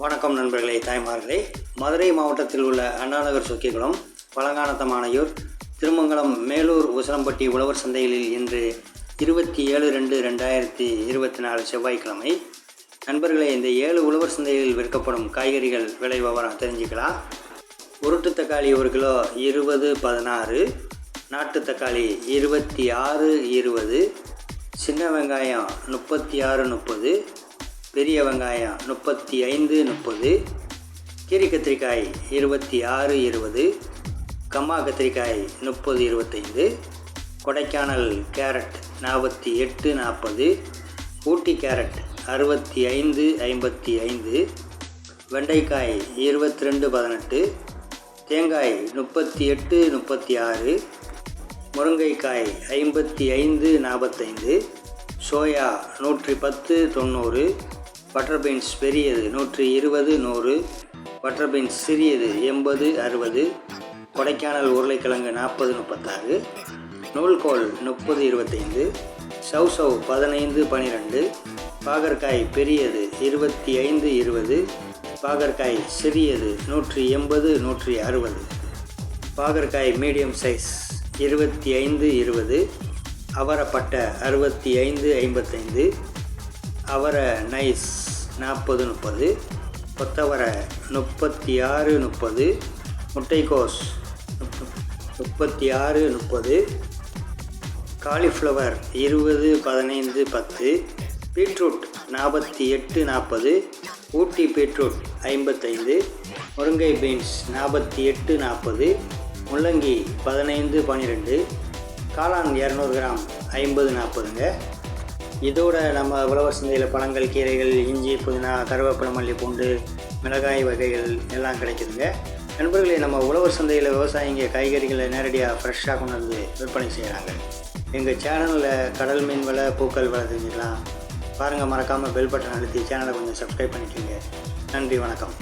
வணக்கம் நண்பர்களே, தாய்மார்களே. மதுரை மாவட்டத்தில் உள்ள அண்ணாநகர் சொக்கிகுளம், பழங்கானத்தமானையூர், திருமங்கலம், மேலூர், உசிலம்பட்டி உழவர் சந்தைகளில் இன்று 27/2/2024 செவ்வாய்க்கிழமை. நண்பர்களே, இந்த 7 உழவர் சந்தைகளில் விற்கப்படும் காய்கறிகள் விலை விவரம் தெரிஞ்சுக்கலாம். உருட்டு தக்காளி 1 கிலோ 20.16, நாட்டு தக்காளி 26.20, சின்ன வெங்காயம் 36.30, பெரிய வெங்காயம் 35.30, கீரி கத்திரிக்காய் 26.20, கம்மா கத்திரிக்காய் 30.25, கொடைக்கானல் கேரட் 48.40, ஊட்டி கேரட் 65.55, வெண்டைக்காய் 22.18, தேங்காய் 38.36, முருங்கைக்காய் 55.45, சோயா 110.90, பட்டர் பீன்ஸ் பெரியது 120.100, பட்டர் பீன்ஸ் சிறியது 80.60, கொடைக்கானல் உருளைக்கிழங்கு 40.36, நூல்கோல் 30.25, சவ் 15.12, பாகற்காய் பெரியது 25.20, பாகற்காய் சிறியது 180-160, பாகற்காய் மீடியம் சைஸ் 25.20, அவரைப்பட்டை 65.55, அவரை நைஸ் 40.30, கொத்தவரை 36.30, முட்டைக்கோஸ் 36.30, காலிஃப்ளவர் 20-15-10, பீட்ரூட் 48.40, ஊட்டி பீட்ரூட் 55, முருங்கை பீன்ஸ் 48.40, முள்ளங்கி 15-12, காளான் 200 கிராம் 50-40ங்க. இதோட நம்ம உழவர் சந்தையில் பழங்கள், கீரைகள், இஞ்சி, புதினா, கருவேப்பிலை, மல்லி, பூண்டு, மிளகாய் வகைகள் எல்லாம் கிடைக்குதுங்க. நண்பர்களே, நம்ம உழவர் சந்தையில் விவசாயிங்க காய்கறிகளை நேரடியாக ஃப்ரெஷ்ஷாக கொண்டு வந்து விற்பனை செய்கிறாங்க. எங்கள் சேனலில் கடல் மீன் விலை, பூக்கள் விலை தெரிஞ்சுக்கலாம். பாருங்கள், மறக்காமல் பெல் பட்டன் அழுத்தி சேனலை கொஞ்சம் சப்ஸ்கிரைப் பண்ணிக்கோங்க. நன்றி, வணக்கம்.